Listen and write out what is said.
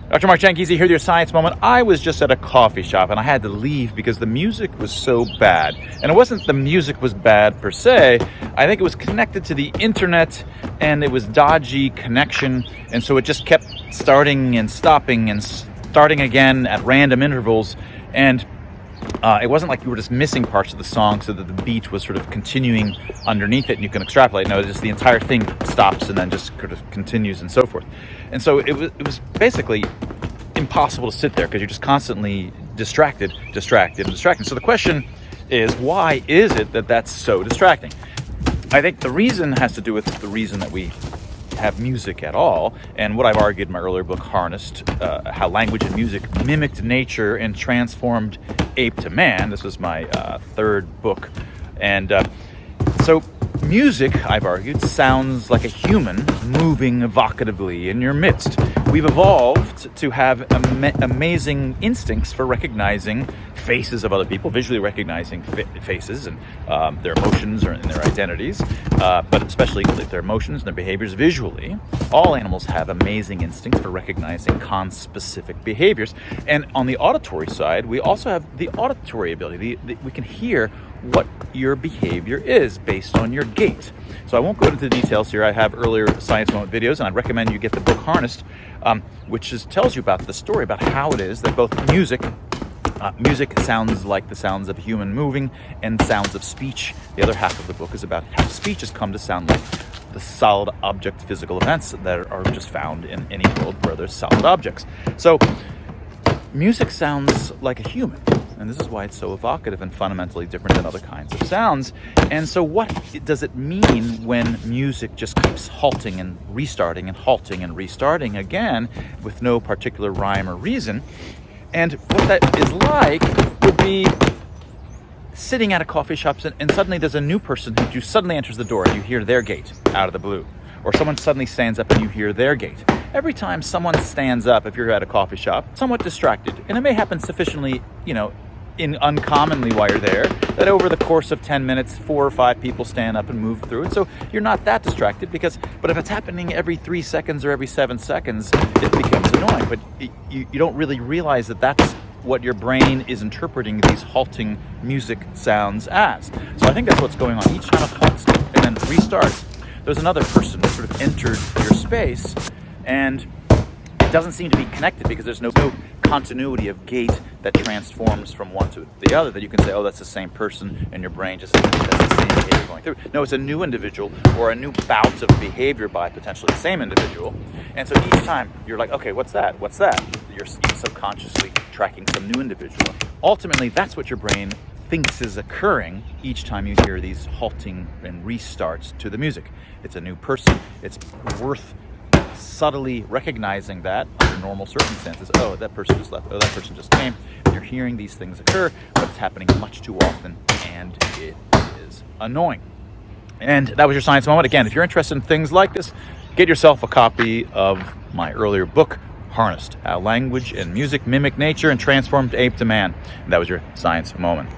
Dr. Mark Jankizi here with your science moment. I was just at a coffee shop and I had to leave because the music was so bad. And it wasn't the music was bad per se. I think it was connected to the internet and it was dodgy connection. And so it just kept starting and stopping and starting again at random intervals. And it wasn't like you were just missing parts of the song so that the beat was sort of continuing underneath it and you can extrapolate. No, just the entire thing stops and then just sort of continues and so forth. And so it was basically impossible to sit there because you're just constantly distracted. So the question is, why is it that that's so distracting? I think the reason has to do with the reason that we have music at all, and what I've argued in my earlier book, Harnessed, how language and music mimicked nature and transformed ape to man. This was my third book. And so music, I've argued, sounds like a human moving evocatively in your midst. We've evolved to have amazing instincts for recognizing faces of other people, visually recognizing faces and their emotions and their identities, but especially their emotions and their behaviors visually. All animals have amazing instincts for recognizing conspecific behaviors. And on the auditory side, we also have the auditory ability. We can hear what your behavior is based on your gait. So I won't go into the details here. I have earlier Science Moment videos, and I'd recommend you get the book Harnessed, which tells you about the story, about how it is that both music sounds like the sounds of a human moving, and sounds of speech. The other half of the book is about how speech has come to sound like the solid object physical events that are just found in any world where there's solid objects. So music sounds like a human, and this is why it's so evocative and fundamentally different than other kinds of sounds. And so what does it mean when music just keeps halting and restarting and halting and restarting again with no particular rhyme or reason? And what that is like would be sitting at a coffee shop and suddenly there's a new person who suddenly enters the door and you hear their gate out of the blue. Or someone suddenly stands up and you hear their gate. Every time someone stands up, if you're at a coffee shop, somewhat distracted, and it may happen sufficiently, uncommonly while you're there, that over the course of 10 minutes, 4 or 5 people stand up and move through it. So you're not that distracted but if it's happening every 3 seconds or every 7 seconds, it becomes annoying. But you don't really realize that that's what your brain is interpreting these halting music sounds as. So I think that's what's going on. Each time it halts and then restarts, there's another person who sort of entered your space, and it doesn't seem to be connected because there's no continuity of gait that transforms from one to the other, that you can say, oh, that's the same person, and your brain just thinks that's the same behavior going through. No, it's a new individual or a new bout of behavior by potentially the same individual. And so each time you're like, okay, what's that? You're subconsciously tracking some new individual. Ultimately, that's what your brain thinks is occurring each time you hear these halting and restarts to the music. It's a new person. It's worth subtly recognizing that under normal circumstances. Oh, that person just left. Oh, that person just came. And you're hearing these things occur, but it's happening much too often, and it is annoying. And that was your science moment. Again, if you're interested in things like this, get yourself a copy of my earlier book, Harnessed, How Language and Music Mimic Nature and Transformed Ape to Man. And that was your science moment.